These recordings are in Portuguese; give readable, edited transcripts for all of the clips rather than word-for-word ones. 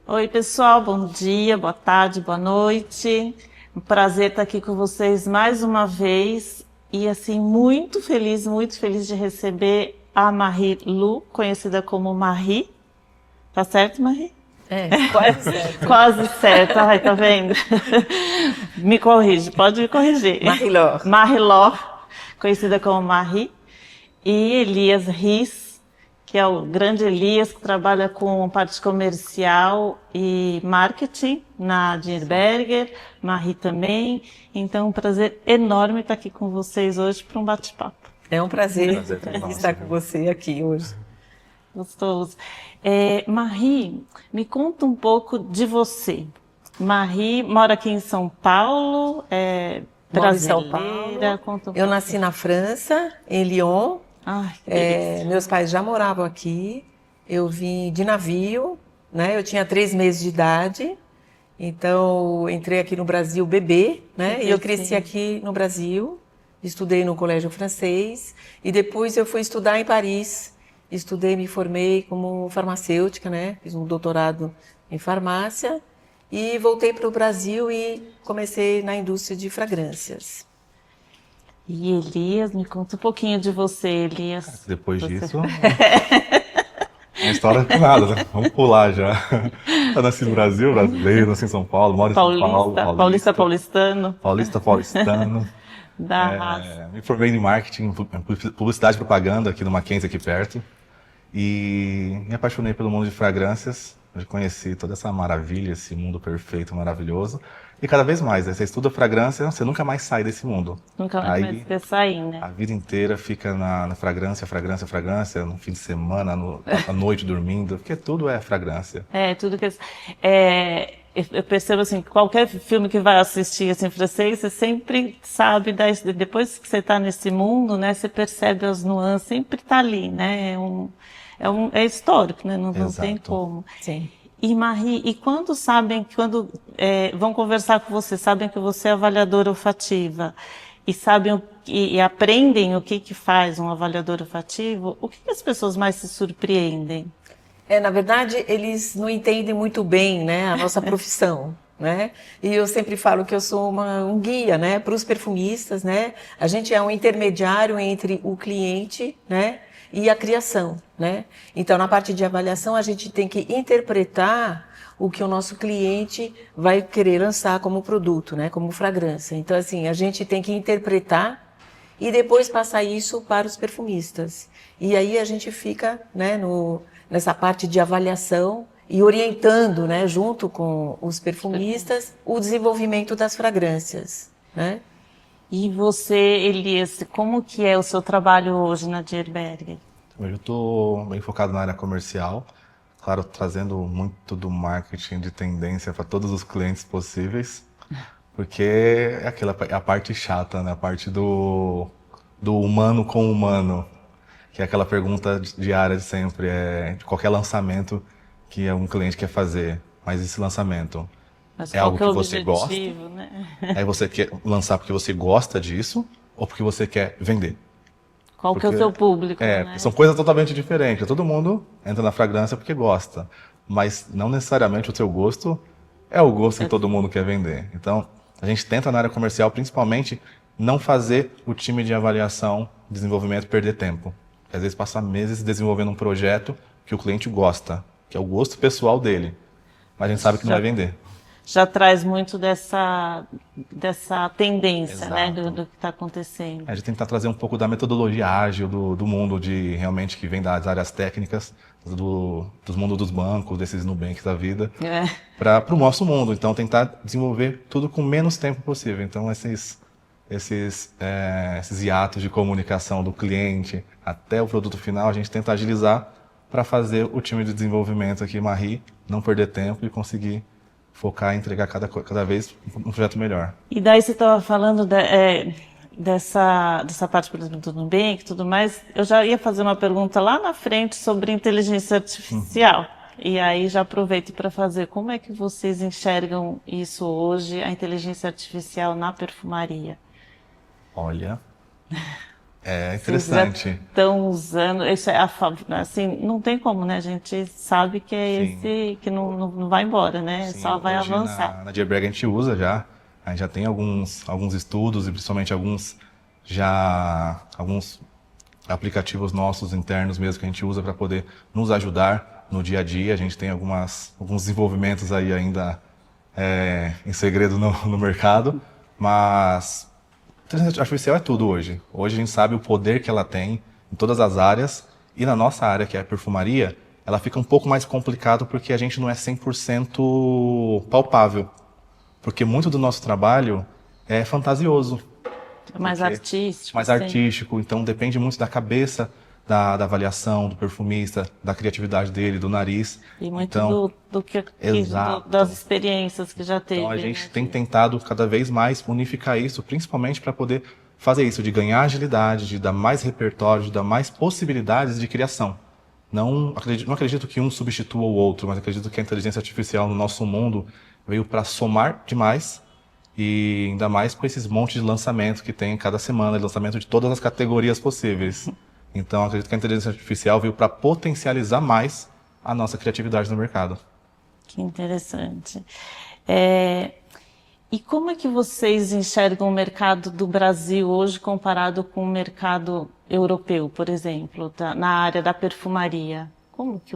Oi, pessoal, bom dia, boa tarde, boa noite. Um prazer estar aqui com vocês mais uma vez e assim muito feliz de receber a Marie Lu, conhecida como Marie. Tá certo, Marie? Quase certo. Quase certo. Ai, tá vendo? Me corrige, pode me corrigir. Marie-Laure. Marie-Laure, conhecida como Marie, e Elias Riz, que é o grande Elias, que trabalha com parte comercial e marketing na Dierberger, Marie também. Então, um prazer enorme estar aqui com vocês hoje para um bate-papo. É um prazer Prazer todo nosso, estar com viu? você aqui hoje. Gostoso. Marie, me conta um pouco de você. Marie mora aqui em São Paulo, é Moro em São brasileira. Paulo. Conta um Eu pouco. nasci na França, em Lyon. Ai, que delícia. Meus pais já moravam aqui. Eu vim de navio, né? Eu tinha 3 meses de idade. Então, entrei aqui no Brasil bebê, né? E eu cresci aqui no Brasil. Estudei no colégio francês. E depois eu fui estudar em Paris. Estudei, me formei como farmacêutica, né? Fiz um doutorado em farmácia. E voltei para o Brasil e comecei na indústria de fragrâncias. E Elias, me conta um pouquinho de você, Elias. Depois Você- disso, uma história com nada, né? Vamos pular já. Eu nasci no Brasil, brasileiro, nasci em São Paulo, moro em São Paulo, Paulistano, paulistano. da raça. Me formei em marketing, publicidade e propaganda aqui no Mackenzie, aqui perto. E me apaixonei pelo mundo de fragrâncias. Eu conheci toda essa maravilha, esse mundo perfeito, maravilhoso. E cada vez mais, né? Você estuda fragrância, você nunca mais sai desse mundo. Nunca mais quer sair, né? A vida inteira fica na fragrância, fragrância, fragrância, no fim de semana, à noite dormindo, porque tudo é fragrância. Tudo que eu percebo assim, que qualquer filme que vai assistir assim, em francês, você sempre sabe, depois que você está nesse mundo, né, você percebe as nuances, sempre está ali, né? É histórico, né? Não tem Exato. como. Sim. E Marie, e quando vão conversar com você, sabem que você é avaliadora olfativa e sabem e aprendem o que faz um avaliador olfativo, o que as pessoas mais se surpreendem? Na verdade, eles não entendem muito bem, né, a nossa profissão, né? E eu sempre falo que eu sou um guia, né, para os perfumistas, né? A gente é um intermediário entre o cliente, né, e a criação, né? Então, na parte de avaliação, a gente tem que interpretar o que o nosso cliente vai querer lançar como produto, né, como fragrância. Então, assim, a gente tem que interpretar e depois passar isso para os perfumistas. E aí a gente fica, né, nessa parte de avaliação e orientando, né, junto com os perfumistas, o desenvolvimento das fragrâncias, né? E você, Elias, como que é o seu trabalho hoje na Dierberger? Hoje eu estou bem focado na área comercial, claro, trazendo muito do marketing de tendência para todos os clientes possíveis, porque é a parte chata, né? A parte do humano com humano, que é aquela pergunta diária de sempre, de qualquer lançamento que um cliente quer fazer. Mas esse lançamento Mas é qual algo que é que o você gosta? objetivo, né? Aí você quer lançar porque você gosta disso ou porque você quer vender? Qual que é o seu público, né? São coisas totalmente diferentes. Todo mundo entra na fragrância porque gosta, mas não necessariamente o seu gosto é o gosto que todo mundo quer vender. Então, a gente tenta na área comercial, principalmente, não fazer o time de avaliação, desenvolvimento perder tempo. Porque às vezes passa meses desenvolvendo um projeto que o cliente gosta, que é o gosto pessoal dele, mas a gente sabe que não vai vender. Já traz muito dessa tendência, né, Exato. do que está acontecendo. A gente tenta trazer um pouco da metodologia ágil do mundo de realmente que vem das áreas técnicas, dos mundos dos bancos, desses Nubanks da vida, para o nosso mundo. Então, tentar desenvolver tudo com menos tempo possível. Então, esses hiatos de comunicação do cliente até o produto final, a gente tenta agilizar para fazer o time de desenvolvimento aqui, Marie, não perder tempo e conseguir focar e entregar cada vez um projeto melhor. E daí você estava falando dessa parte, por exemplo, do Nubank e tudo mais. Eu já ia fazer uma pergunta lá na frente sobre inteligência artificial. E aí já aproveito para fazer. Como é que vocês enxergam isso hoje, a inteligência artificial na perfumaria? Olha, É Vocês já interessante. estão usando, isso é assim, não tem como, né? A gente sabe que é Sim, esse que não vai embora, né? sim. Só vai Hoje avançar. na Diabreg a gente usa já. A gente já tem alguns estudos e principalmente alguns aplicativos nossos internos mesmo que a gente usa para poder nos ajudar no dia a dia. A gente tem alguns desenvolvimentos aí ainda em segredo no mercado, mas inteligência artificial é tudo hoje. Hoje a gente sabe o poder que ela tem em todas as áreas e na nossa área, que é a perfumaria, ela fica um pouco mais complicado porque a gente não é 100% palpável. Porque muito do nosso trabalho é fantasioso. É mais Porque artístico, mais assim. artístico, então depende muito da cabeça da avaliação do perfumista, da criatividade dele, do nariz. E muito Então, das exato. experiências que já teve, Então a né? gente tem tentado cada vez mais unificar isso, principalmente para poder fazer isso, de ganhar agilidade, de dar mais repertório, de dar mais possibilidades de criação. Não acredito que um substitua o outro, mas acredito que a inteligência artificial no nosso mundo veio para somar demais e ainda mais com esses montes de lançamento que tem cada semana, de lançamento de todas as categorias possíveis. Então acredito que a inteligência artificial veio para potencializar mais a nossa criatividade no mercado. Que interessante. É, e como é que vocês enxergam o mercado do Brasil hoje comparado com o mercado europeu, por exemplo, na área da perfumaria? Como que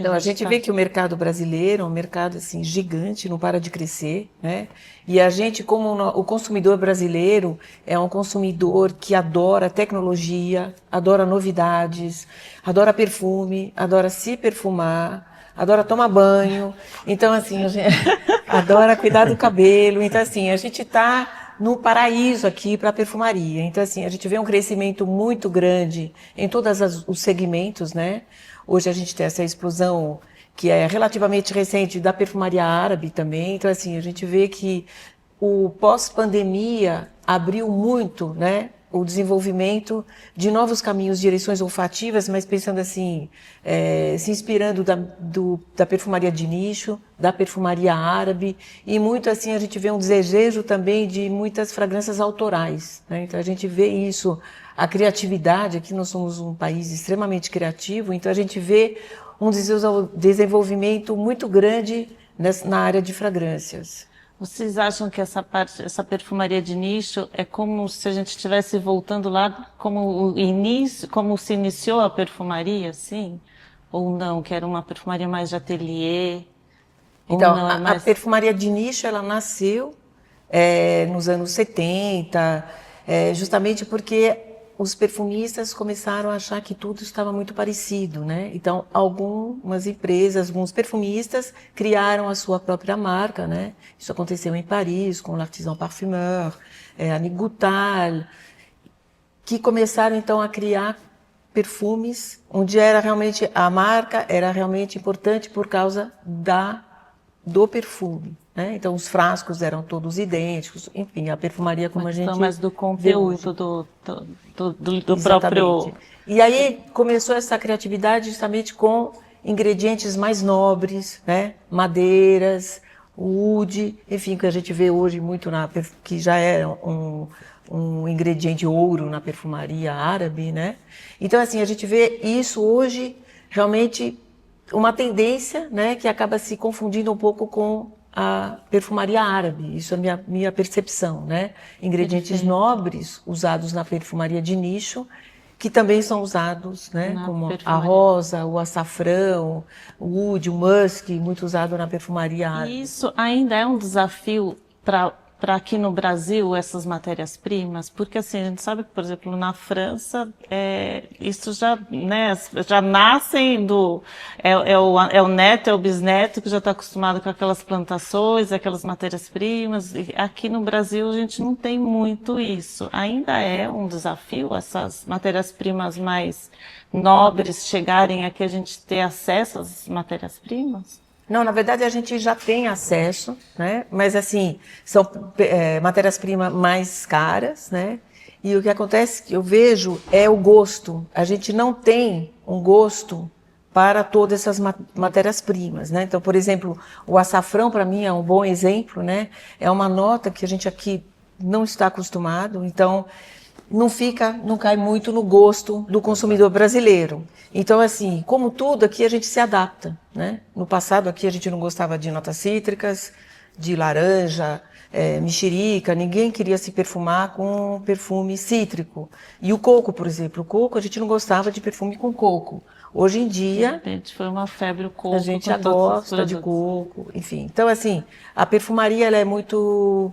Então, a gente tá? vê que o mercado brasileiro é um mercado assim, gigante, não para de crescer, né? E a gente, como o consumidor brasileiro, é um consumidor que adora tecnologia, adora novidades, adora perfume, adora se perfumar, adora tomar banho. Então, assim, a gente adora cuidar do cabelo. Então, assim, a gente está no paraíso aqui para a perfumaria. Então, assim, a gente vê um crescimento muito grande em todos os segmentos, né? Hoje a gente tem essa explosão que é relativamente recente da perfumaria árabe também. Então, assim, a gente vê que o pós-pandemia abriu muito, né, o desenvolvimento de novos caminhos, direções olfativas, mas pensando assim, se inspirando da perfumaria de nicho, da perfumaria árabe, e muito assim a gente vê um desejo também de muitas fragrâncias autorais, né? Então a gente vê isso, a criatividade, aqui nós somos um país extremamente criativo, então a gente vê um desenvolvimento muito grande na área de fragrâncias. Vocês acham que essa perfumaria de nicho é como se a gente estivesse voltando lá, como o início, como se iniciou a perfumaria, assim? Ou não, que era uma perfumaria mais de ateliê? Então, Ou não, a perfumaria de nicho, ela nasceu nos anos 70, justamente porque os perfumistas começaram a achar que tudo estava muito parecido, né? Então, algumas empresas, alguns perfumistas criaram a sua própria marca, né? Isso aconteceu em Paris, com l'Artisan Parfumeur, a Nigoutal, que começaram, então, a criar perfumes, onde a marca era realmente importante por causa do perfume, né? Então os frascos eram todos idênticos, enfim, a perfumaria como a gente mais do conteúdo do próprio. E aí começou essa criatividade justamente com ingredientes mais nobres, né? Madeiras, oud, enfim, que a gente vê hoje muito que já é um ingrediente ouro na perfumaria árabe, né? Então assim, a gente vê isso hoje realmente uma tendência, né, que acaba se confundindo um pouco com a perfumaria árabe. Isso é a minha percepção, né? Ingredientes nobres usados na perfumaria de nicho, que também são usados, né, como a rosa, o açafrão, o oud, o musk, muito usado na perfumaria árabe. E isso ainda é um desafio para aqui no Brasil, essas matérias-primas, porque assim, a gente sabe que, por exemplo, na França, isso já, né, já nascem é o neto, é o bisneto que já está acostumado com aquelas plantações, aquelas matérias-primas. E aqui no Brasil a gente não tem muito isso. Ainda é um desafio essas matérias-primas mais nobres chegarem aqui, a gente ter acesso às matérias-primas? Não, na verdade a gente já tem acesso, né? Mas assim, são matérias-primas mais caras, né? E o que acontece, que eu vejo, é o gosto. A gente não tem um gosto para todas essas matérias-primas, né? Então, por exemplo, o açafrão para mim é um bom exemplo, né? É uma nota que a gente aqui não está acostumado, então não cai muito no gosto do consumidor brasileiro. Então, assim, como tudo, aqui a gente se adapta, né? No passado, aqui a gente não gostava de notas cítricas, de laranja, mexerica, ninguém queria se perfumar com perfume cítrico. E o coco, por exemplo, o coco, a gente não gostava de perfume com coco. Hoje em De dia, repente foi uma febre o coco. a gente com já todos os gosta de produtos. coco, enfim. Então, assim, a perfumaria ela é muito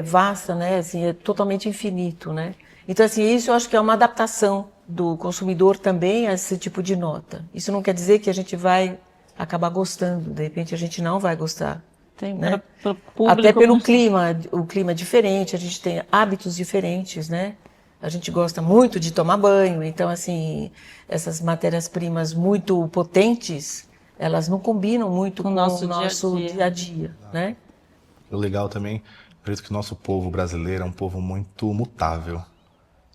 vasta, né? Assim, é totalmente infinito, né? Então, assim, isso eu acho que é uma adaptação do consumidor também a esse tipo de nota. Isso não quer dizer que a gente vai acabar gostando, de repente a gente não vai gostar. Tem Né? para público. Até pelo clima, o clima é diferente, a gente tem hábitos diferentes, né? A gente gosta muito de tomar banho, então, assim, essas matérias-primas muito potentes, elas não combinam muito com o nosso dia a dia, né? O legal também, acredito que o nosso povo brasileiro é um povo muito mutável.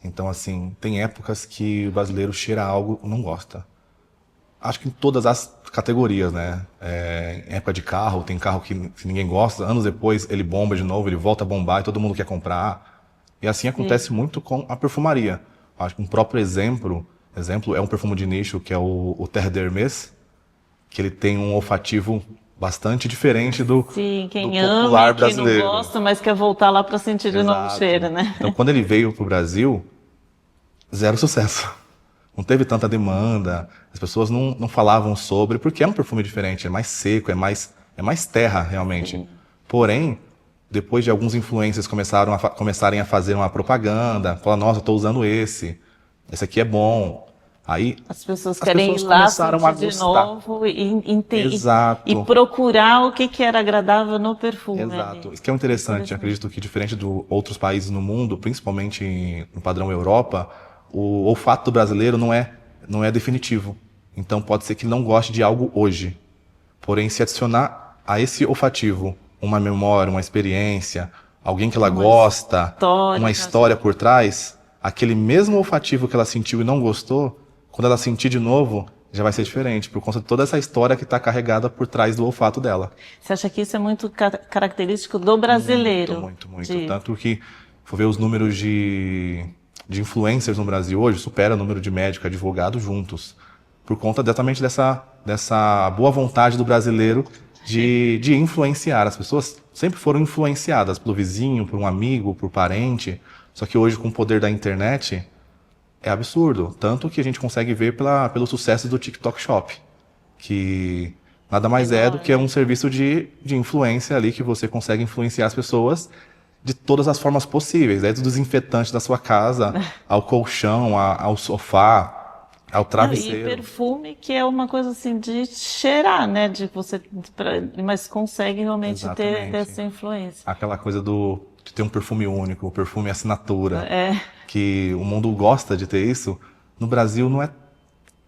Então, assim, tem épocas que o brasileiro cheira algo e não gosta. Acho que em todas as categorias, né? Em época de carro, tem carro que ninguém gosta, anos depois ele bomba de novo, ele volta a bombar e todo mundo quer comprar. E assim acontece muito com a perfumaria. Acho que um próprio exemplo é um perfume de nicho, que é o Terre d'Hermès, que ele tem um olfativo bastante diferente do Quem do ama, popular quem brasileiro. não gosta, mas quer voltar lá para sentir de novo o Exato. cheiro, né? Então, quando ele veio para o Brasil, zero sucesso. Não teve tanta demanda, as pessoas não falavam sobre, porque é um perfume diferente, é mais seco, é mais terra, realmente. Sim. Porém, depois de alguns influencers começarem a fazer uma propaganda, falar, nossa, eu estou usando esse aqui é bom. Aí As pessoas as querem pessoas ir lá começaram a sentir de gostar. novo Exato. e procurar o que era agradável no perfume. Exato. Ali. Isso que é interessante. Acredito que, diferente de outros países no mundo, principalmente no padrão Europa, o olfato do brasileiro não é definitivo. Então, pode ser que ele não goste de algo hoje. Porém, se adicionar a esse olfativo uma memória, uma experiência, alguém que ela gosta, uma história por trás, aquele mesmo olfativo que ela sentiu e não gostou, quando ela sentir de novo, já vai ser diferente, por conta de toda essa história que está carregada por trás do olfato dela. Você acha que isso é muito característico do brasileiro? Muito. Tanto que, for ver os números de influencers no Brasil hoje, supera o número de médico e advogado juntos. Por conta exatamente dessa boa vontade do brasileiro de influenciar. As pessoas sempre foram influenciadas pelo vizinho, por um amigo, por parente. Só que hoje, com o poder da internet, é absurdo. Tanto que a gente consegue ver pelo sucesso do TikTok Shop, que nada mais é do que um serviço de influência ali, que você consegue influenciar as pessoas de todas as formas possíveis, desde o desinfetante da sua casa, ao colchão, ao sofá, ao travesseiro. E perfume, que é uma coisa assim de cheirar, né? Mas consegue realmente ter essa influência. Aquela coisa de ter um perfume único, o perfume assinatura, É. que o mundo gosta de ter isso. No Brasil não é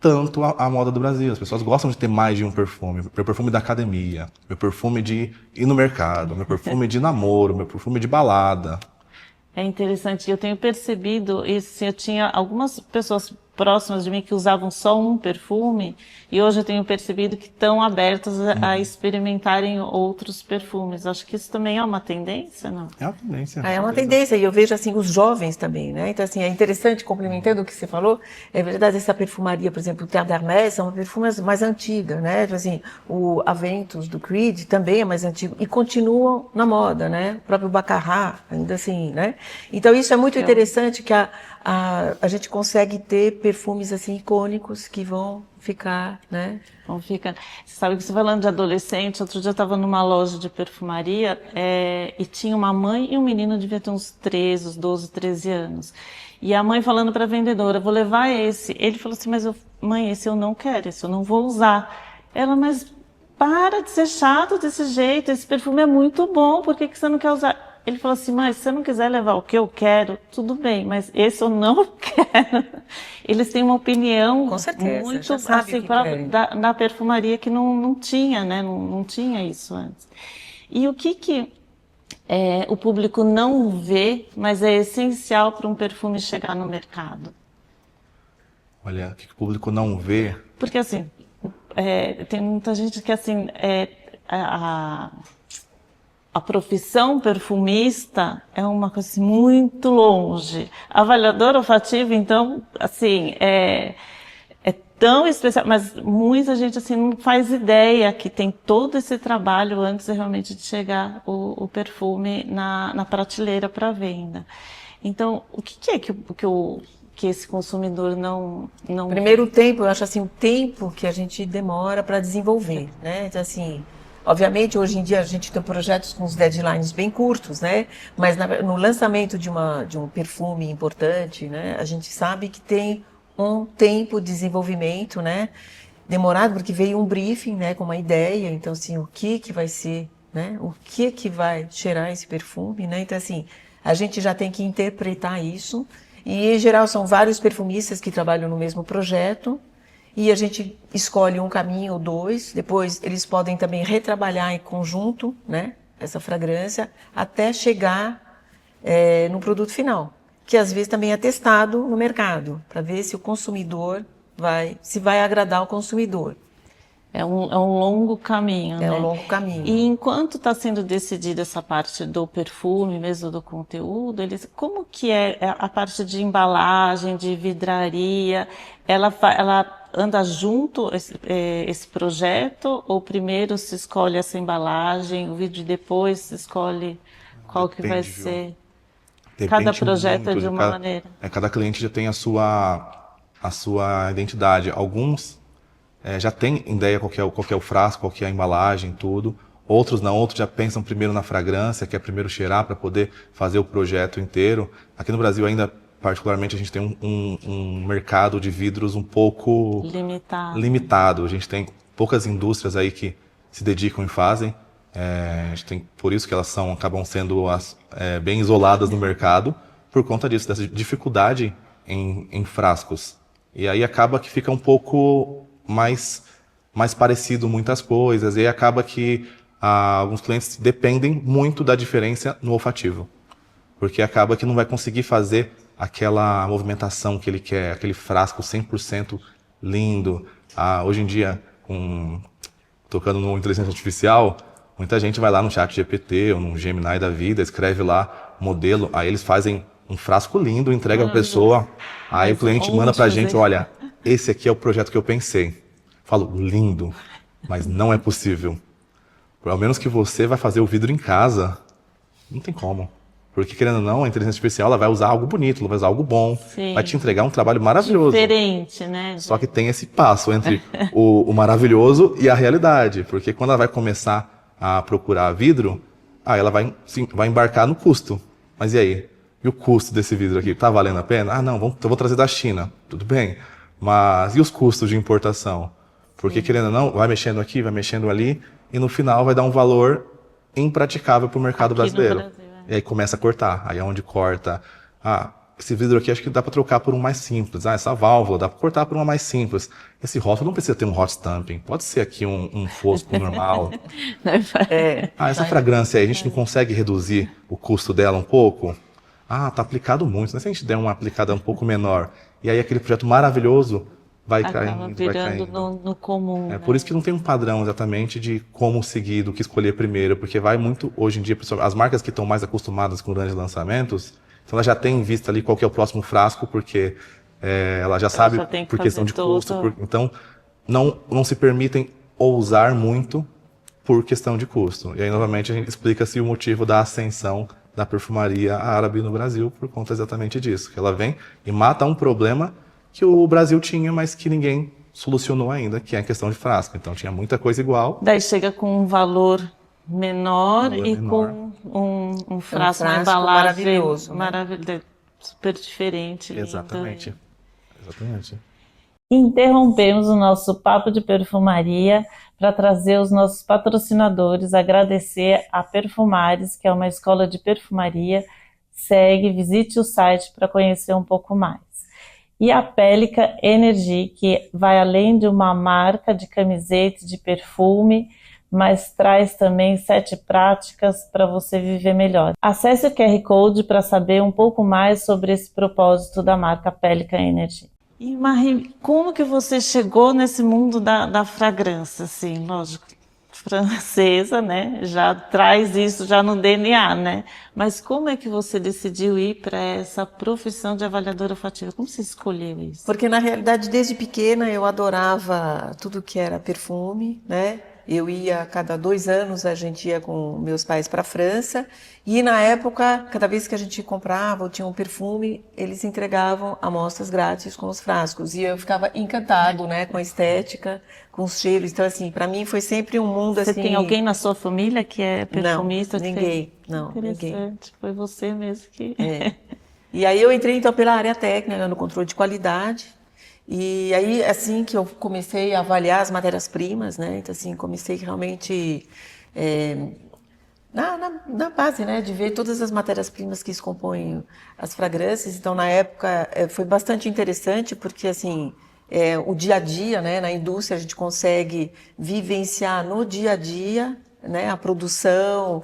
tanto a moda do Brasil. As pessoas gostam de ter mais de um perfume. Meu perfume da academia, meu perfume de ir no mercado, meu perfume de namoro, meu perfume de balada. É interessante. Eu tenho percebido isso. Eu tinha algumas pessoas próximas de mim que usavam só um perfume e hoje eu tenho percebido que estão abertas a experimentarem outros perfumes. Acho que isso também é uma tendência, não? É uma tendência. É uma tendência, e eu vejo assim os jovens também, né? Então, assim, é interessante, complementando o que você falou, é verdade, essa perfumaria, por exemplo, o Terre d'Hermès é uma perfuma mais antiga, né? Então, assim, o Aventus do Creed também é mais antigo e continuam na moda, né? O próprio Baccarat, ainda assim, né? Então, isso é muito interessante que a gente consegue ter perfumes assim icônicos que vão ficar, né? Você sabe que você falando de adolescente, outro dia eu estava numa loja de perfumaria e tinha uma mãe e um menino, devia ter uns 12, 13 anos. E a mãe falando para a vendedora, vou levar esse. Ele falou assim, mas mãe, esse eu não quero, esse eu não vou usar. Ela, mas para de ser chato desse jeito, esse perfume é muito bom, por que você não quer usar? Ele falou assim, mas se você não quiser levar o que eu quero, tudo bem, mas esse eu não quero. Eles têm uma opinião com certeza, muito assim, da perfumaria que não tinha, né? Não tinha isso antes. E o que o público não vê, mas é essencial para um perfume chegar no mercado? Olha, o que o público não vê? Porque assim, tem muita gente que assim, a a profissão perfumista é uma coisa assim, muito longe. Avaliador olfativo, então, assim, é tão especial, mas muita gente assim não faz ideia que tem todo esse trabalho antes realmente de chegar o perfume na prateleira para venda. Então, o que é que esse consumidor não... Primeiro, o tempo, eu acho assim, o tempo que a gente demora para desenvolver, né? Então, assim, obviamente, hoje em dia a gente tem projetos com os deadlines bem curtos, né? Mas no lançamento de um perfume importante, né? A gente sabe que tem um tempo de desenvolvimento, né? Demorado, porque veio um briefing, né? Com uma ideia, então, assim, o que vai ser, né? O que vai cheirar esse perfume, né? Então, assim, a gente já tem que interpretar isso. E, em geral, são vários perfumistas que trabalham no mesmo projeto. E a gente escolhe um caminho ou dois. Depois, eles podem também retrabalhar em conjunto, né? Essa fragrância, até chegar no produto final. Que, às vezes, também é testado no mercado, para ver se o consumidor se vai agradar o consumidor. É um longo caminho, né? É um longo caminho. E enquanto está sendo decidida essa parte do perfume, mesmo do conteúdo, como que é a parte de embalagem, de vidraria? Ela anda junto esse projeto? Ou primeiro se escolhe essa embalagem, o vídeo depois se escolhe qual que vai ser? Cada projeto é de uma maneira. Cada cliente já tem a sua identidade. Alguns já tem ideia qual que é o frasco, qual que é a embalagem, tudo. Outros não, outros já pensam primeiro na fragrância, que é primeiro cheirar para poder fazer o projeto inteiro. Aqui no Brasil ainda, particularmente, a gente tem um mercado de vidros um pouco limitado. A gente tem poucas indústrias aí que se dedicam e fazem. A gente tem, por isso que elas acabam sendo bem isoladas no mercado, por conta disso, dessa dificuldade em frascos. E aí acaba que fica um pouco mais parecido muitas coisas, e aí acaba que alguns clientes dependem muito da diferença no olfativo, porque acaba que não vai conseguir fazer aquela movimentação que ele quer, aquele frasco 100% lindo. Hoje em dia, tocando no inteligência artificial, muita gente vai lá no ChatGPT ou no Gemini da vida, escreve lá modelo, aí eles fazem um frasco lindo, entrega para a pessoa, aí o cliente manda para a gente, olha, esse aqui é o projeto que eu pensei. Falo, lindo, mas não é possível. Ao menos que você vai fazer o vidro em casa, não tem como. Porque, querendo ou não, a inteligência artificial ela vai usar algo bonito, ela vai usar algo bom, Sim. Vai te entregar um trabalho maravilhoso. Diferente, né? Só que tem esse passo entre o maravilhoso e a realidade. Porque quando ela vai começar a procurar vidro, ela vai embarcar no custo. Mas e aí? E o custo desse vidro aqui? Tá valendo a pena? Não, eu vou trazer da China. Tudo bem. Mas e os custos de importação? Porque, querendo ou não, vai mexendo aqui, vai mexendo ali, e no final vai dar um valor impraticável para o mercado brasileiro. E aí começa a cortar. Aí é onde corta. Esse vidro aqui acho que dá para trocar por um mais simples. Essa válvula dá para cortar por uma mais simples. Esse rótulo não precisa ter um hot stamping. Pode ser aqui um fosco normal. Essa fragrância aí, a gente não consegue reduzir o custo dela um pouco? Tá aplicado muito. Se a gente der uma aplicada um pouco menor, e aí aquele projeto maravilhoso vai caindo, vai caindo. No comum. Por isso que não tem um padrão exatamente de como seguir, do que escolher primeiro, porque vai muito, hoje em dia, as marcas que estão mais acostumadas com grandes lançamentos, então ela já tem em vista ali qual que é o próximo frasco, porque ela já sabe por questão de custo. Então, não se permitem ousar muito por questão de custo. E aí, novamente, a gente explica-se o motivo da ascensão da perfumaria árabe no Brasil, por conta exatamente disso, que ela vem e mata um problema que o Brasil tinha, mas que ninguém solucionou ainda, que é a questão de frasco. Então tinha muita coisa igual. Daí chega com um valor menor com um frasco, uma embalagem maravilhoso, super diferente. Exatamente. Lindo. Exatamente. Interrompemos o nosso papo de perfumaria para trazer os nossos patrocinadores, agradecer a Perfumares, que é uma escola de perfumaria. Visite o site para conhecer um pouco mais. E a Pelican Energy, que vai além de uma marca de camiseta de perfume, mas traz também 7 práticas para você viver melhor. Acesse o QR Code para saber um pouco mais sobre esse propósito da marca Pelican Energy. E Marie, como que você chegou nesse mundo da fragrância, assim, lógico, francesa, né? Já traz isso já no DNA, né? Mas como é que você decidiu ir para essa profissão de avaliadora olfativa? Como você escolheu isso? Porque, na realidade, desde pequena eu adorava tudo que era perfume, né? Eu ia, a cada 2 anos, a gente ia com meus pais para a França. E, na época, cada vez que a gente comprava ou tinha um perfume, eles entregavam amostras grátis com os frascos. E eu ficava encantado, né? Com a estética, com os cheiros. Então, assim, para mim foi sempre um mundo, Você assim... tem alguém na sua família que é perfumista? Não, ninguém. Não, ninguém. Interessante, foi você mesmo que... É. E aí eu entrei, então, pela área técnica, no controle de qualidade. E aí, assim que eu comecei a avaliar as matérias-primas, né? Então, assim, comecei realmente na base, né? De ver todas as matérias-primas que se compõem as fragrâncias. Então, na época, foi bastante interessante, porque, assim, o dia a dia, né? Na indústria, a gente consegue vivenciar no dia a dia, né, a produção,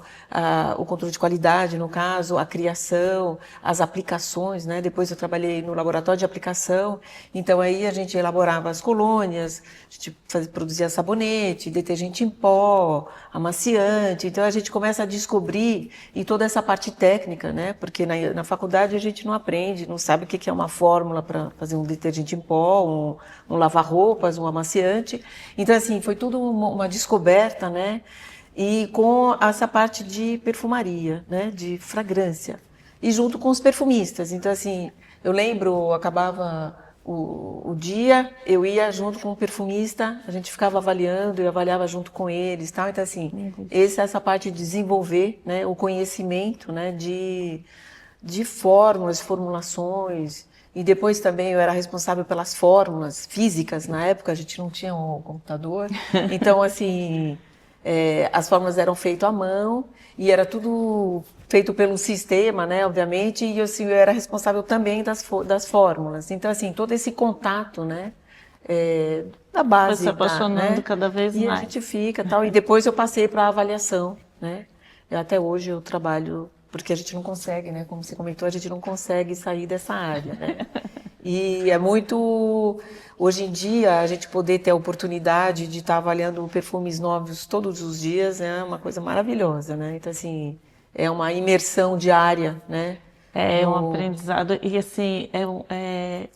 o controle de qualidade, no caso, a criação, as aplicações, né? Depois eu trabalhei no laboratório de aplicação, então aí a gente elaborava as colônias, a gente produzia sabonete, detergente em pó, amaciante, então a gente começa a descobrir e toda essa parte técnica, né? Porque na faculdade a gente não aprende, não sabe o que é uma fórmula para fazer um detergente em pó, um lavar-roupas, um amaciante, então assim, foi tudo uma descoberta, né? E com essa parte de perfumaria, né, de fragrância, e junto com os perfumistas. Então, assim, eu lembro, acabava o dia, eu ia junto com o perfumista, a gente ficava avaliando, eu avaliava junto com eles, tal. Então, assim, essa parte de desenvolver, né, o conhecimento, né, de fórmulas, formulações. E depois também eu era responsável pelas fórmulas físicas. Na época a gente não tinha um computador, então, assim... as fórmulas eram feitas à mão e era tudo feito pelo sistema, né, obviamente, e assim, eu era responsável também das fórmulas. Então, assim, todo esse contato, né, da base. Foi se apaixonando, né, cada vez e mais. a gente fica, tal. E depois eu passei para a avaliação, né. Até hoje eu trabalho, porque a gente não consegue, né, como você comentou, a gente não consegue sair dessa área, né. E é muito... Hoje em dia, a gente poder ter a oportunidade de estar avaliando perfumes novos todos os dias é uma coisa maravilhosa, né? Então, assim, é uma imersão diária, né? É um aprendizado, e assim...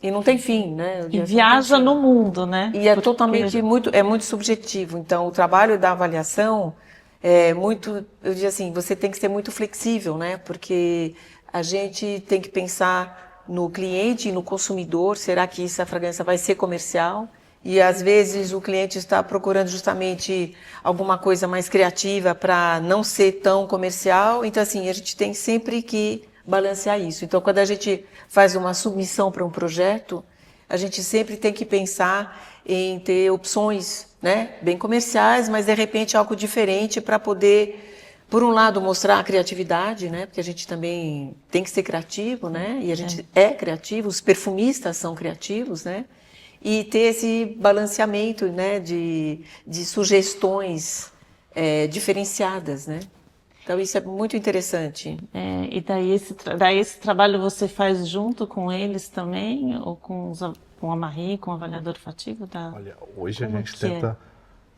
E não tem fim, né? E viaja no mundo, né? E é totalmente... muito subjetivo. Então, o trabalho da avaliação é muito... Eu digo assim, você tem que ser muito flexível, né? Porque a gente tem que pensar... no cliente e no consumidor, será que essa fragrância vai ser comercial? E às vezes o cliente está procurando justamente alguma coisa mais criativa para não ser tão comercial. Então, assim, a gente tem sempre que balancear isso. Então, quando a gente faz uma submissão para um projeto, a gente sempre tem que pensar em ter opções, né, bem comerciais, mas de repente algo diferente para poder... Por um lado, mostrar a criatividade, né? Porque a gente também tem que ser criativo, né? E a gente é criativo, os perfumistas são criativos, né? E ter esse balanceamento, né? De sugestões diferenciadas, né? Então, isso é muito interessante. E daí esse trabalho você faz junto com eles também? Ou com a Marie, com o avaliador olfativo? Olha, hoje a gente tenta...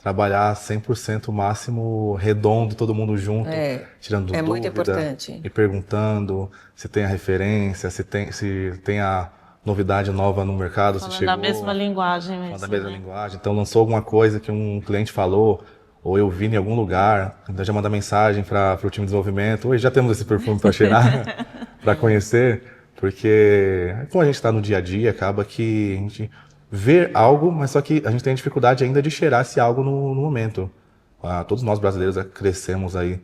trabalhar 100% o máximo redondo, todo mundo junto, tirando dúvida, muito importante. E perguntando se tem a referência, se tem a novidade nova no mercado, falando se chegou... da mesma linguagem mesmo. Falando da mesma linguagem. Então, lançou alguma coisa que um cliente falou, ou eu vi em algum lugar, então já manda mensagem para o time de desenvolvimento, oi, já temos esse perfume para cheirar, para conhecer, porque como a gente está no dia a dia, acaba que a gente... ver algo, mas só que a gente tem dificuldade ainda de cheirar esse algo no momento. Todos nós brasileiros crescemos aí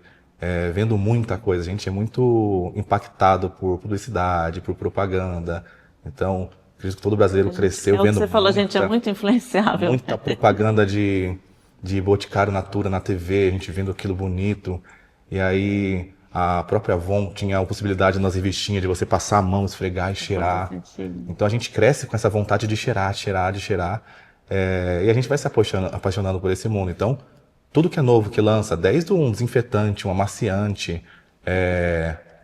vendo muita coisa. A gente é muito impactado por publicidade, por propaganda. Então, acredito que todo brasileiro cresceu vendo você falou, a gente é muito influenciável. Muita propaganda de Boticário Natura na TV, a gente vendo aquilo bonito. E aí... a própria Avon tinha a possibilidade nas revistinhas de você passar a mão, esfregar e cheirar. Então a gente cresce com essa vontade de cheirar. E a gente vai se apaixonando por esse mundo. Então, tudo que é novo que lança, desde um desinfetante, um amaciante,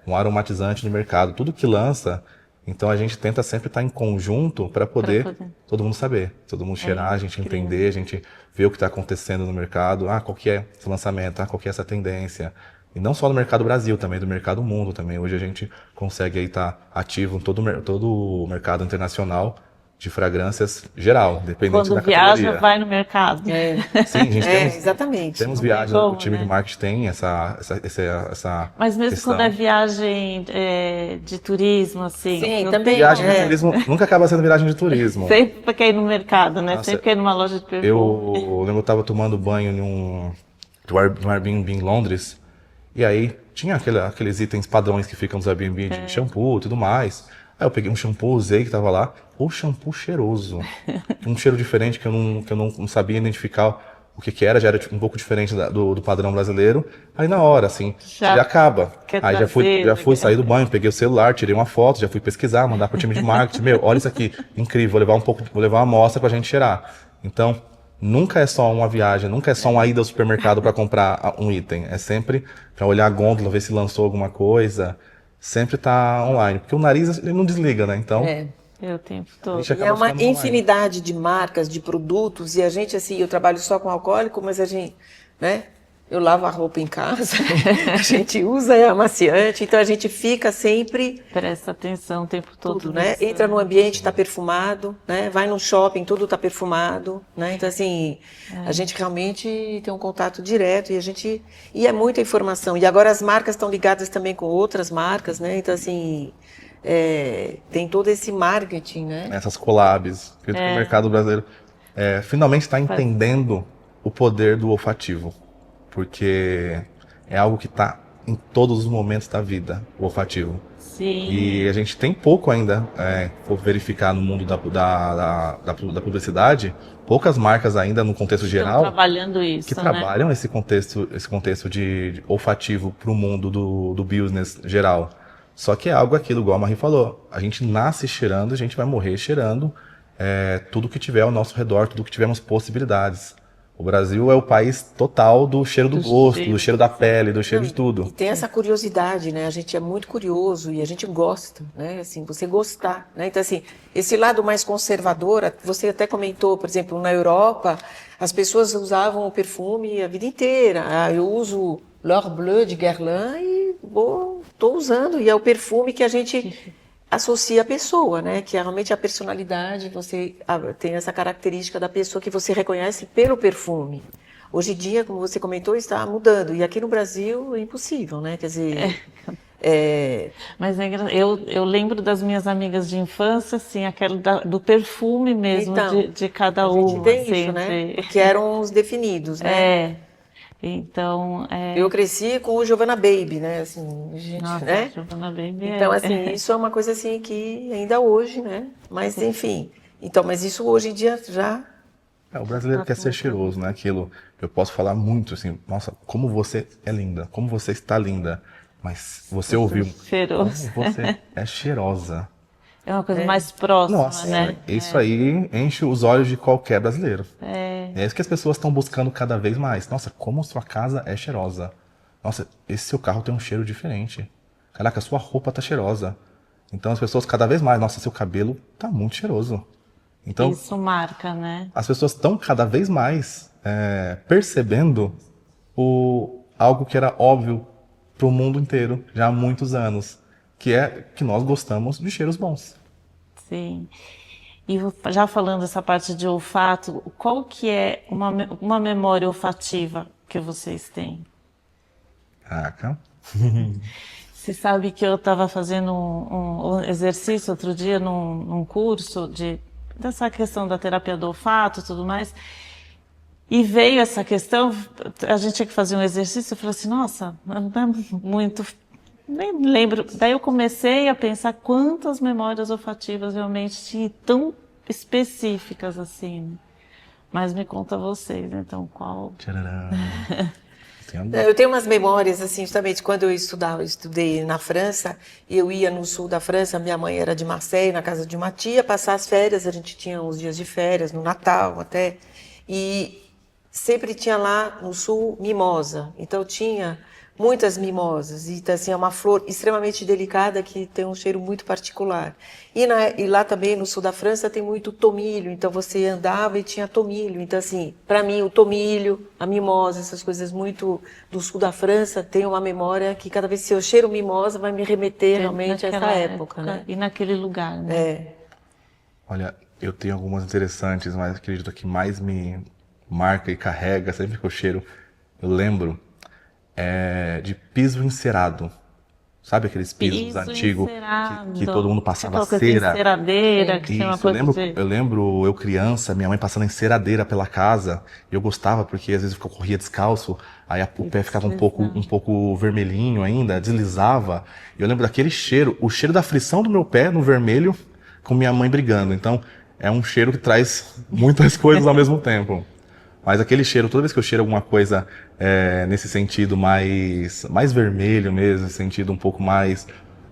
um aromatizante no mercado, tudo que lança, Então a gente tenta sempre estar em conjunto para poder todo mundo saber, todo mundo cheirar, a gente entender, a gente ver o que está acontecendo no mercado, qual que é esse lançamento, qual que é essa tendência. E não só no mercado Brasil, também do mercado mundo também. Hoje a gente consegue aí estar ativo em todo o mercado internacional de fragrâncias geral, dependente Quando da viaja, categoria. vai no mercado. Sim, a gente exatamente. temos Não tem viagens, como, o time né? de marketing tem essa Mas mesmo questão. quando é viagem de turismo, assim. Sim, não também. tem Viagem como, de né? turismo nunca acaba sendo viagem de turismo. Sempre quer ir no mercado, né? Nossa, Sempre quer ir numa loja de perfume. Eu lembro que eu estava tomando banho em um Airbnb em Londres, e aí tinha aqueles itens padrões que ficam nos Airbnb de shampoo e tudo mais. Aí eu peguei um shampoo, usei que tava lá, o shampoo cheiroso. Um cheiro diferente que eu não sabia identificar o que era, já era tipo, um pouco diferente do padrão brasileiro. Aí na hora, assim, já acaba. quer Aí já trazer, fui sair do banho, peguei o celular, tirei uma foto, já fui pesquisar, mandar pro time de marketing. Meu, olha isso aqui, incrível, vou levar uma amostra pra gente cheirar. Então, nunca é só uma viagem, nunca é só uma ida ao supermercado para comprar um item. É sempre para olhar a gôndola, ver se lançou alguma coisa. Sempre tá online. Porque o nariz, ele não desliga, né? Então, o tempo a todo. gente E é acaba uma ficando online. infinidade de marcas, de produtos, e a gente, assim, eu trabalho só com alcoólico, mas a gente, né? Eu lavo a roupa em casa, a gente usa amaciante, então a gente fica sempre Presta atenção o tempo todo. tudo, né? nisso. Entra no ambiente, está perfumado, né? Vai no shopping, tudo está perfumado, né? Então, assim, a gente realmente tem um contato direto e é muita informação. E agora as marcas estão ligadas também com outras marcas, né? Então, assim, tem todo esse marketing, né? Essas collabs. Acredito que o mercado brasileiro finalmente está entendendo o poder do olfativo. Porque é algo que está em todos os momentos da vida, o olfativo. Sim. E a gente tem pouco ainda, por verificar no mundo da publicidade, poucas marcas ainda no contexto Estão geral trabalhando isso, que né? trabalham esse contexto de olfativo para o mundo do business geral. Só que é algo aquilo, igual a Marie falou, a gente nasce cheirando, a gente vai morrer cheirando tudo que tiver ao nosso redor, tudo que tivermos possibilidades. O Brasil é o país total do cheiro do gosto, do cheiro da pele, do cheiro de E tudo. tem essa curiosidade, né? A gente é muito curioso e a gente gosta, né? Assim, você gostar, né? Então, assim, esse lado mais conservador, você até comentou, por exemplo, na Europa, as pessoas usavam o perfume a vida inteira. Eu uso L'Or Bleu de Guerlain e estou usando. E é o perfume que a gente associa a pessoa, né? Que é realmente a personalidade, você tem essa característica da pessoa que você reconhece pelo perfume. Hoje em dia, como você comentou, está mudando. E aqui no Brasil é impossível, né? Quer dizer... Mas eu lembro das minhas amigas de infância, assim, aquela do perfume mesmo Então, de cada a gente uma. tem assim, isso, né? Porque eram os definidos, né? Então, Eu cresci com o Giovanna Baby, né? Assim, gente, nossa, né? Giovanna Baby Então, assim, isso é uma coisa assim que ainda hoje, né? Mas, enfim. Então, mas isso hoje em dia já... O brasileiro quer ser cheiroso, né? Aquilo, eu posso falar muito assim, nossa, como você é linda, como você está linda. Mas você ouviu, cheiroso. como você é cheirosa. É uma coisa mais próxima, Nossa, né? isso aí enche os olhos de qualquer brasileiro. É isso que as pessoas estão buscando cada vez mais. Nossa, como sua casa é cheirosa. Nossa, esse seu carro tem um cheiro diferente. Caraca, sua roupa tá cheirosa. Então as pessoas cada vez mais, nossa, seu cabelo tá muito cheiroso. Então Isso marca, né? as pessoas estão cada vez mais percebendo algo que era óbvio para o mundo inteiro já há muitos anos, que é que nós gostamos de cheiros bons. Sim. E já falando essa parte de olfato, qual que é uma memória olfativa que vocês têm? Caraca. Você sabe que eu estava fazendo um exercício outro dia num curso dessa questão da terapia do olfato e tudo mais, e veio essa questão, a gente tinha que fazer um exercício, eu falei assim, nossa, não é muito... Nem lembro. Daí eu comecei a pensar quantas memórias olfativas realmente tinha, tão específicas assim. Mas me conta vocês, então, qual... Tcharam. Eu tenho umas memórias, assim, justamente quando eu estudei na França, eu ia no sul da França, minha mãe era de Marseille, na casa de uma tia, passar as férias, a gente tinha uns dias de férias, no Natal até, e sempre tinha lá no sul mimosa. Então tinha muitas mimosas. Então, assim, é uma flor extremamente delicada que tem um cheiro muito particular. E lá também no sul da França tem muito tomilho. Então você andava e tinha tomilho. Então, assim, para mim o tomilho, a mimosa, essas coisas muito do sul da França, tem uma memória que cada vez que eu cheiro mimosa vai me remeter realmente a essa época, né? E naquele lugar, né? É. Olha, eu tenho algumas interessantes, mas acredito que mais me marca e carrega, sempre que eu cheiro, eu lembro, de piso encerado. Sabe aqueles pisos Piso antigos encerado. que todo mundo passava Tipo coisa de cera? enceradeira, que tem uma Isso, coisa de... eu lembro eu criança, minha mãe passando enceradeira pela casa, e eu gostava porque às vezes eu corria descalço, aí o pé ficava um pouco vermelhinho ainda, deslizava. E eu lembro daquele cheiro, o cheiro da frição do meu pé no vermelho com minha mãe brigando. Então, é um cheiro que traz muitas coisas ao mesmo tempo. Mas aquele cheiro, toda vez que eu cheiro alguma coisa nesse sentido mais vermelho mesmo, nesse sentido um pouco mais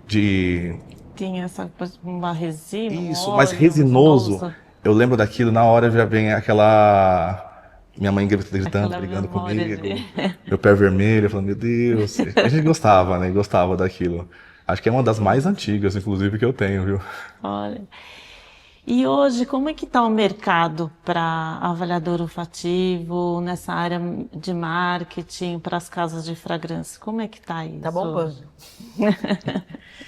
de... Tinha essa coisa, uma resina, Isso, um mais óleo, resinoso. Eu lembro daquilo, na hora já vem aquela... Minha mãe gritando, Aquela brigando memória comigo. Meu pé vermelho, eu falando, meu Deus. A gente gostava, né? Gostava daquilo. Acho que é uma das mais antigas, inclusive, que eu tenho, viu? Olha. E hoje, como é que está o mercado para avaliador olfativo, nessa área de marketing, para as casas de fragrância? Como é que está isso? Tá bombando.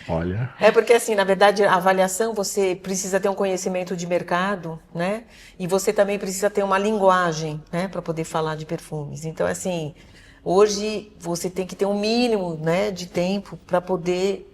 Olha. É porque, assim, na verdade, a avaliação, você precisa ter um conhecimento de mercado, né? E você também precisa ter uma linguagem, né? Para poder falar de perfumes. Então, assim, hoje você tem que ter um mínimo, né, de tempo para poder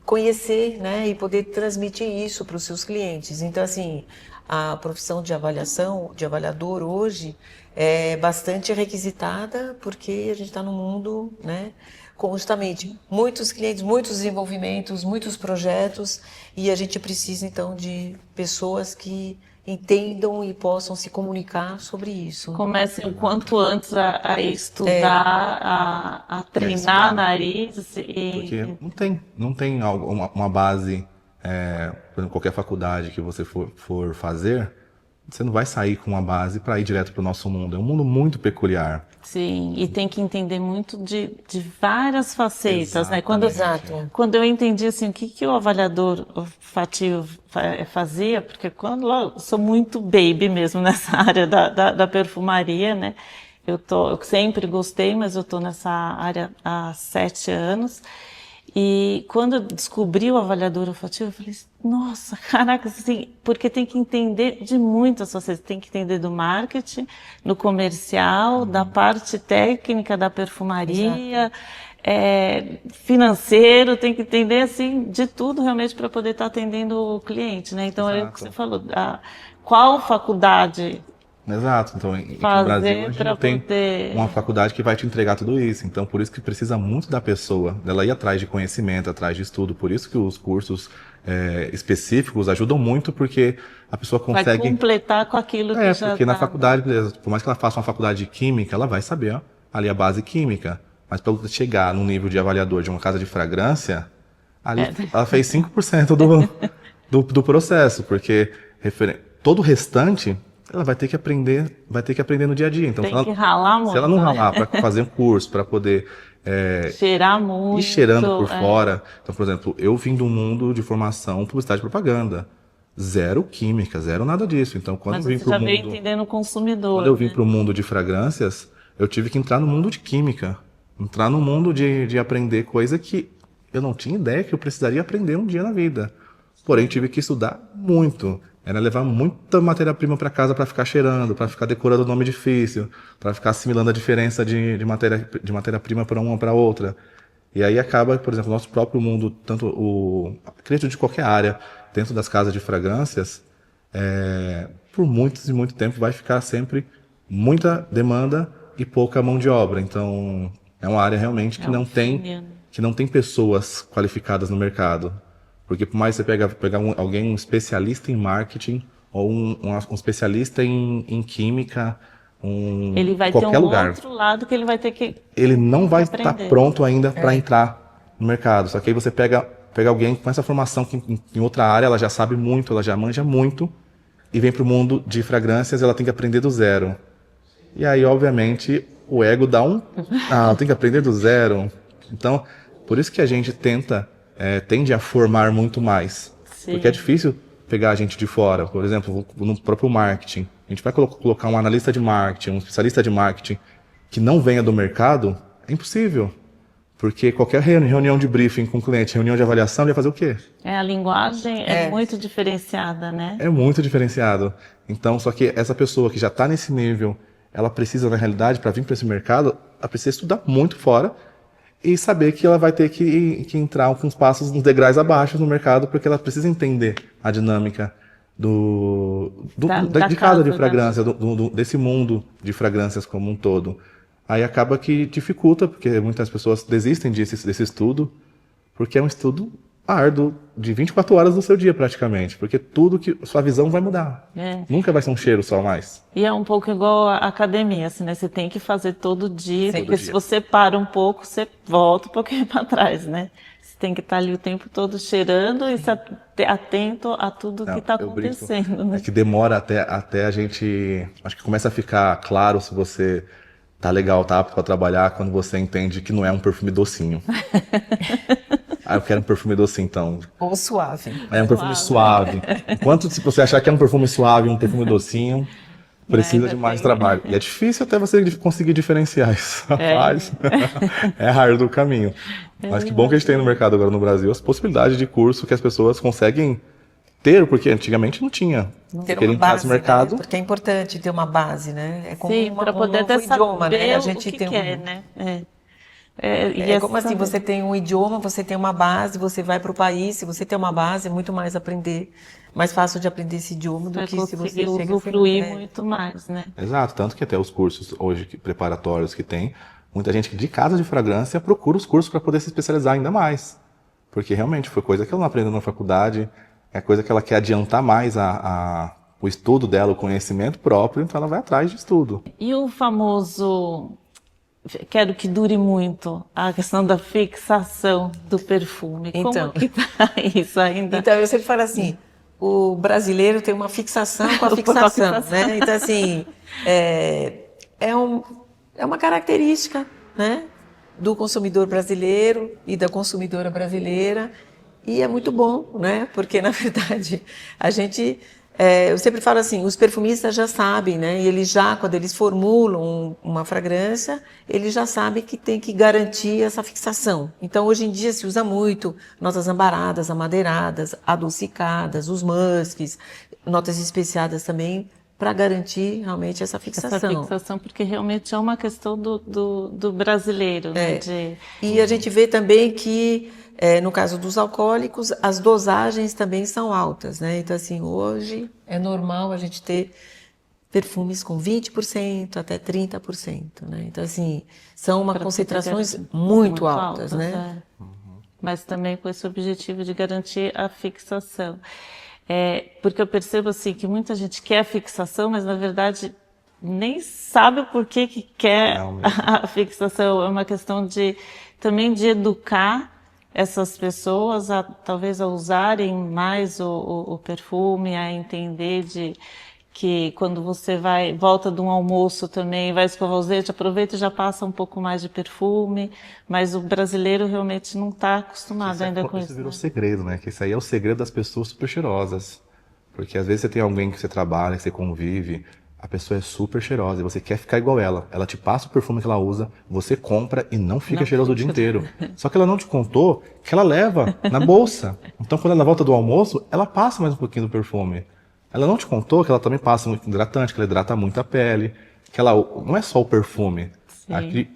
conhecer, né, e poder transmitir isso para os seus clientes. Então, assim, a profissão de avaliação, de avaliador hoje, é bastante requisitada porque a gente está no mundo, né, constante, muitos clientes, muitos desenvolvimentos, muitos projetos, e a gente precisa, então, de pessoas que entendam e possam se comunicar sobre isso. Comece o quanto antes a estudar, a treinar nariz. Porque não tem uma base, por exemplo, qualquer faculdade que você for fazer, você não vai sair com uma base para ir direto para o nosso mundo. É um mundo muito peculiar. Sim, e tem que entender muito de várias facetas, né? Exato. Quando eu entendi assim, o que o avaliador olfativo fazia, porque eu sou muito baby mesmo nessa área da perfumaria, né? Eu sempre gostei, mas eu estou nessa área há 7 anos. E quando eu descobri o avaliador olfativo, eu falei, nossa, caraca, assim, porque tem que entender de muitas coisas, tem que entender do marketing, no comercial, da parte técnica da perfumaria, financeiro, tem que entender, assim, de tudo realmente para poder estar atendendo o cliente, né? Então, é o que você falou, qual faculdade Exato. Então, no fazer Brasil, a gente para não tem poder... uma faculdade que vai te entregar tudo isso. Então, por isso que precisa muito da pessoa, dela ir atrás de conhecimento, atrás de estudo. Por isso que os cursos específicos ajudam muito, porque a pessoa consegue... Vai completar com aquilo que já porque na tá. faculdade, beleza, por mais que ela faça uma faculdade de química, ela vai saber ali a base química. Mas para chegar no nível de avaliador de uma casa de fragrância, ali ela fez 5% do processo, porque todo o restante... ela vai ter que aprender no dia a dia. Então, Tem que ralar muito. Se ela não ralar para fazer um curso, para poder cheirar muito, ir cheirando por fora. Então, por exemplo, eu vim do mundo de formação, publicidade e propaganda. Zero química, zero nada disso. Então, quando Mas eu vim você pro já mundo, veio entendendo o consumidor. quando eu vim para o mundo de fragrâncias, eu tive que entrar no mundo de química. Entrar no mundo de aprender coisa que eu não tinha ideia que eu precisaria aprender um dia na vida. Porém, tive que estudar muito. Era levar muita matéria-prima para casa para ficar cheirando, para ficar decorando o nome difícil, para ficar assimilando a diferença de matéria-prima para uma para outra. E aí acaba, por exemplo, o nosso próprio mundo, acredito de qualquer área, dentro das casas de fragrâncias, por muitos e muito tempo vai ficar sempre muita demanda e pouca mão de obra. Então, é uma área realmente que não tem pessoas qualificadas no mercado. Porque por mais que você pegar um especialista em marketing ou um especialista em química, ele vai qualquer ter um lugar, outro lado que ele vai ter que ele não vai estar aprender. pronto ainda para entrar no mercado. Só que aí você pega alguém com essa formação que em outra área ela já sabe muito, ela já manja muito, e vem para o mundo de fragrâncias, ela tem que aprender do zero. E aí, obviamente, o ego dá tem que aprender do zero. Então, por isso que a gente tende a formar muito mais. Sim. Porque é difícil pegar a gente de fora. Por exemplo, no próprio marketing. A gente vai colocar um analista de marketing, um especialista de marketing que não venha do mercado, é impossível. Porque qualquer reunião de briefing com o cliente, reunião de avaliação, ele vai fazer o quê? A linguagem é muito diferenciada, né? É muito diferenciado. Então, só que essa pessoa que já está nesse nível, ela precisa, na realidade, para vir para esse mercado, ela precisa estudar muito fora e saber que ela vai ter que entrar uns passos, uns degraus abaixo no mercado, porque ela precisa entender a dinâmica de casa de fragrância, desse mundo de fragrâncias como um todo. Aí acaba que dificulta, porque muitas pessoas desistem desse estudo, porque é um estudo árduo, de 24 horas do seu dia praticamente, porque sua visão vai mudar. Nunca vai ser um cheiro só mais. E é um pouco igual a academia, assim, né? Você tem que fazer todo dia, Sim, porque se você para um pouco, você volta um pouquinho para trás, né? Você tem que estar ali o tempo todo cheirando e atento a tudo que está acontecendo, né? É que demora até a gente... Acho que começa a ficar claro se você tá legal, tá apto para trabalhar, quando você entende que não é um perfume docinho. Eu quero um perfume docinho, então. Ou suave. É um perfume suave. Enquanto se você achar que é um perfume suave, um perfume docinho, precisa de mais trabalho. E é difícil até você conseguir diferenciar isso. Rapaz, é árduo o caminho. Mas que bom que a gente tem no mercado agora no Brasil as possibilidades de curso que as pessoas conseguem ter, porque antigamente não tinha. Ter uma base, mercado. Né? Porque é importante ter uma base, né? É como para poder novo idioma, né? A gente o que tem quer, né? Como assim, você tem um idioma, você tem uma base, você vai para o país, se você tem uma base, é muito mais fácil de aprender esse idioma do que se você chega a fluir muito mais, né? Exato, tanto que até os cursos hoje preparatórios que tem, muita gente de casa de fragrância procura os cursos para poder se especializar ainda mais. Porque realmente foi coisa que ela não aprendeu na faculdade, é coisa que ela quer adiantar mais o estudo dela, o conhecimento próprio, então ela vai atrás de estudo. E o famoso... Quero que dure muito, a questão da fixação do perfume. Então, como que tá isso ainda? Então, eu sempre falo assim, o brasileiro tem uma fixação com a fixação, né? Então, assim, é uma característica, né, do consumidor brasileiro e da consumidora brasileira, e é muito bom, né? Porque, na verdade, eu sempre falo assim, os perfumistas já sabem, né? E quando eles formulam uma fragrância, eles já sabem que tem que garantir essa fixação. Então, hoje em dia se usa muito notas ambaradas, amadeiradas, adocicadas, os musks, notas especiadas também, para garantir realmente essa fixação. Essa fixação, porque realmente é uma questão do brasileiro, né? E a gente vê também que no caso dos alcoólicos, as dosagens também são altas, né? Então, assim, hoje é normal a gente ter perfumes com 20% até 30%, né? Então, assim, são concentrações muito altas, né? Mas também com esse objetivo de garantir a fixação. Porque eu percebo, assim, que muita gente quer a fixação, mas, na verdade, nem sabe o porquê que quer a fixação. É uma questão também de educar essas pessoas talvez a usarem mais o perfume, a entender que quando você volta de um almoço também, vai escovar os dentes, aproveita e já passa um pouco mais de perfume, mas o brasileiro realmente não está acostumado ainda com isso. Isso virou segredo, né? Que isso aí é o segredo das pessoas super cheirosas. Porque às vezes você tem alguém que você trabalha, que você convive, a pessoa é super cheirosa e você quer ficar igual ela. Ela te passa o perfume que ela usa, você compra e não fica cheiroso o dia inteiro. Só que ela não te contou que ela leva na bolsa. Então, quando ela volta do almoço, ela passa mais um pouquinho do perfume. Ela não te contou que ela também passa um hidratante, que ela hidrata muito a pele, que ela não é só o perfume.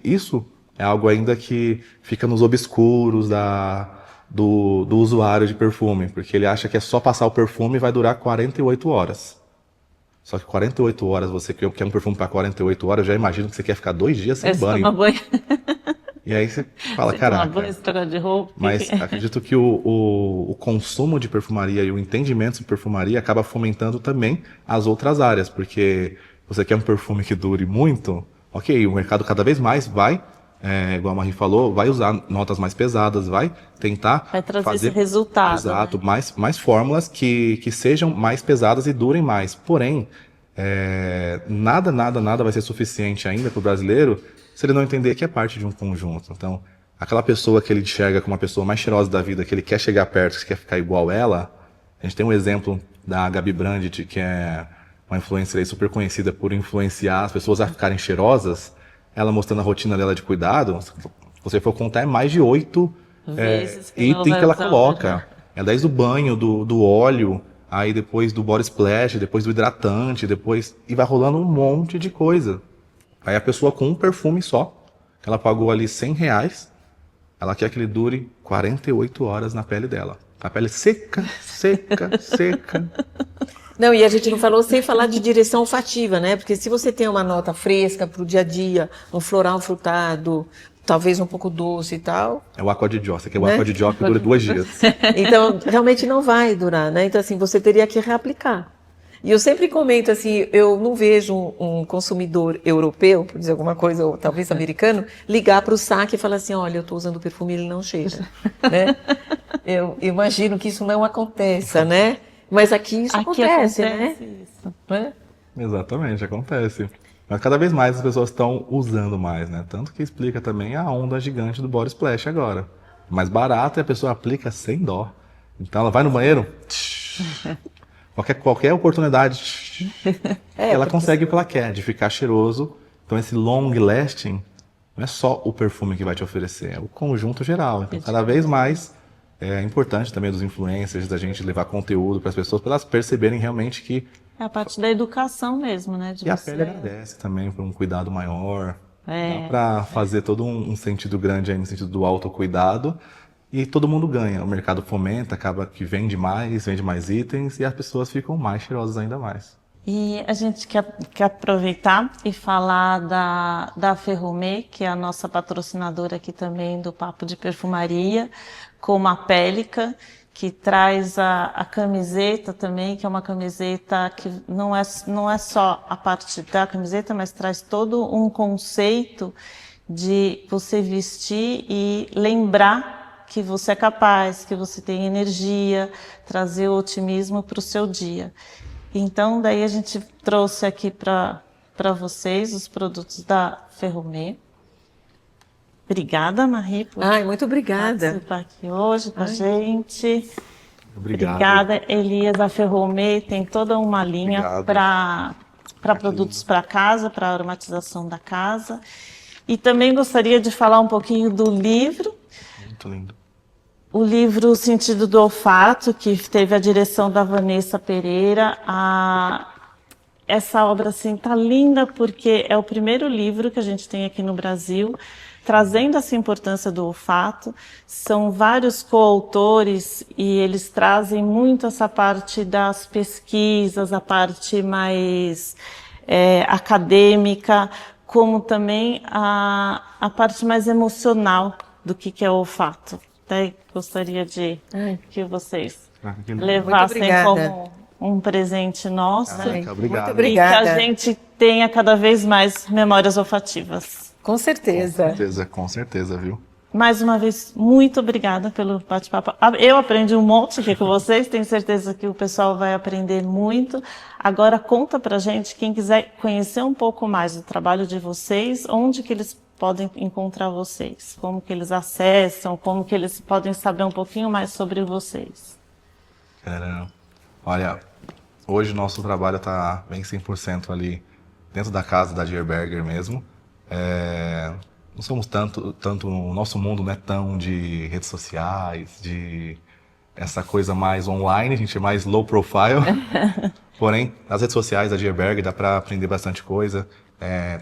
Isso é algo ainda que fica nos obscuros do usuário de perfume, porque ele acha que é só passar o perfume e vai durar 48 horas. Só que 48 horas, você quer um perfume para 48 horas, eu já imagino que você quer ficar 2 dias sem banho. E aí você fala, caraca. Banho, de roupa. Mas acredito que o consumo de perfumaria e o entendimento de perfumaria acaba fomentando também as outras áreas, porque você quer um perfume que dure muito, ok, o mercado cada vez mais vai, igual a Marie falou, vai usar notas mais pesadas, vai tentar trazer esse resultado. Exato, né? mais fórmulas que sejam mais pesadas e durem mais. Porém, Nada vai ser suficiente ainda para o brasileiro se ele não entender que é parte de um conjunto. Então, aquela pessoa que ele enxerga como uma pessoa mais cheirosa da vida, que ele quer chegar perto, que quer ficar igual ela, a gente tem um exemplo da Gabi Brandt, que é uma influencer aí super conhecida por influenciar as pessoas a ficarem cheirosas, ela mostrando a rotina dela de cuidado, se você for contar, é mais de 8 itens que ela coloca. É desde o banho, do óleo, aí depois do body splash, depois do hidratante, depois... E vai rolando um monte de coisa. Aí a pessoa com um perfume só, que ela pagou ali R$100, ela quer que ele dure 48 horas na pele dela. A pele seca. Não, e a gente não falou sem falar de direção olfativa, né? Porque se você tem uma nota fresca para o dia a dia, um floral frutado, talvez um pouco doce e tal... É o Aqua di Gio, você quer o Aqua di Gio que dura 2 dias. Então, realmente não vai durar, né? Então, assim, você teria que reaplicar. E eu sempre comento assim, eu não vejo um consumidor europeu, por dizer alguma coisa, ou talvez americano, ligar para o saque e falar assim, olha, eu estou usando perfume e ele não cheira, né? Eu imagino que isso não aconteça, né? Mas aqui isso acontece, né? Isso. Né? Exatamente, acontece. Mas cada vez mais as pessoas estão usando mais, né? Tanto que explica também a onda gigante do body splash agora. Mais barato e a pessoa aplica sem dó. Então ela vai no banheiro, qualquer oportunidade, ela consegue o que ela quer, de ficar cheiroso. Então esse long lasting não é só o perfume que vai te oferecer, é o conjunto geral. Então cada vez mais é importante também dos influencers, da gente levar conteúdo para as pessoas, para elas perceberem realmente que... É a parte da educação mesmo, né? E a pele agradece também por um cuidado maior. Dá para fazer todo um sentido grande aí no sentido do autocuidado. E todo mundo ganha. O mercado fomenta, acaba que vende mais itens e as pessoas ficam mais cheirosas ainda mais. E a gente quer aproveitar e falar da Ferrumê, que é a nossa patrocinadora aqui também do Papo de Perfumaria, como a Pélica, que traz a camiseta também, que é uma camiseta que não é só a parte da camiseta, mas traz todo um conceito de você vestir e lembrar que você é capaz, que você tem energia, trazer o otimismo para o seu dia. Então, daí a gente trouxe aqui para vocês os produtos da Ferrumê. Obrigada, Marie, por muito obrigada. participar aqui hoje com a gente. Obrigado. Obrigada, Elias. A Ferrumê tem toda uma linha para produtos para casa, para aromatização da casa. E também gostaria de falar um pouquinho do livro. Muito lindo. O livro O Sentido do Olfato, que teve a direção da Vanessa Pereira. Essa obra assim tá linda porque é o primeiro livro que a gente tem aqui no Brasil, trazendo essa importância do olfato. São vários coautores e eles trazem muito essa parte das pesquisas, a parte mais acadêmica, como também a parte mais emocional do que é o olfato. Até gostaria de que vocês levassem como um presente nosso. Obrigado. Muito obrigada. E que a gente tenha cada vez mais memórias olfativas. Com certeza. Com certeza, viu? Mais uma vez, muito obrigada pelo bate-papo. Eu aprendi um monte aqui com vocês, tenho certeza que o pessoal vai aprender muito. Agora conta pra gente, quem quiser conhecer um pouco mais do trabalho de vocês, onde que eles podem encontrar vocês, como que eles acessam, como que eles podem saber um pouquinho mais sobre vocês. Olha, hoje o nosso trabalho está bem 100% ali dentro da casa da Dierberger mesmo. Não somos tanto, o nosso mundo não é tão de redes sociais, de essa coisa mais online, a gente é mais low profile. Porém, nas redes sociais da Dierberger dá para aprender bastante coisa.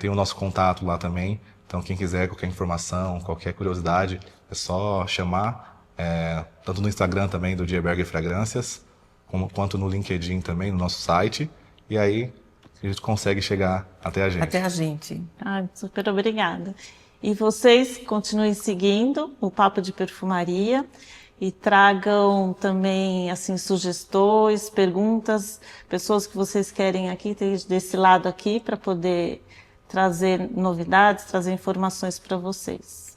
Tem o nosso contato lá também. Então, quem quiser qualquer informação, qualquer curiosidade, é só chamar, tanto no Instagram também do Dierberger Fragrâncias, quanto no LinkedIn também, no nosso site. E aí a gente consegue chegar até a gente. Até a gente. Super obrigada. E vocês continuem seguindo o Papo de Perfumaria e tragam também assim sugestões, perguntas, pessoas que vocês querem aqui, desse lado aqui, para poder trazer novidades, trazer informações para vocês.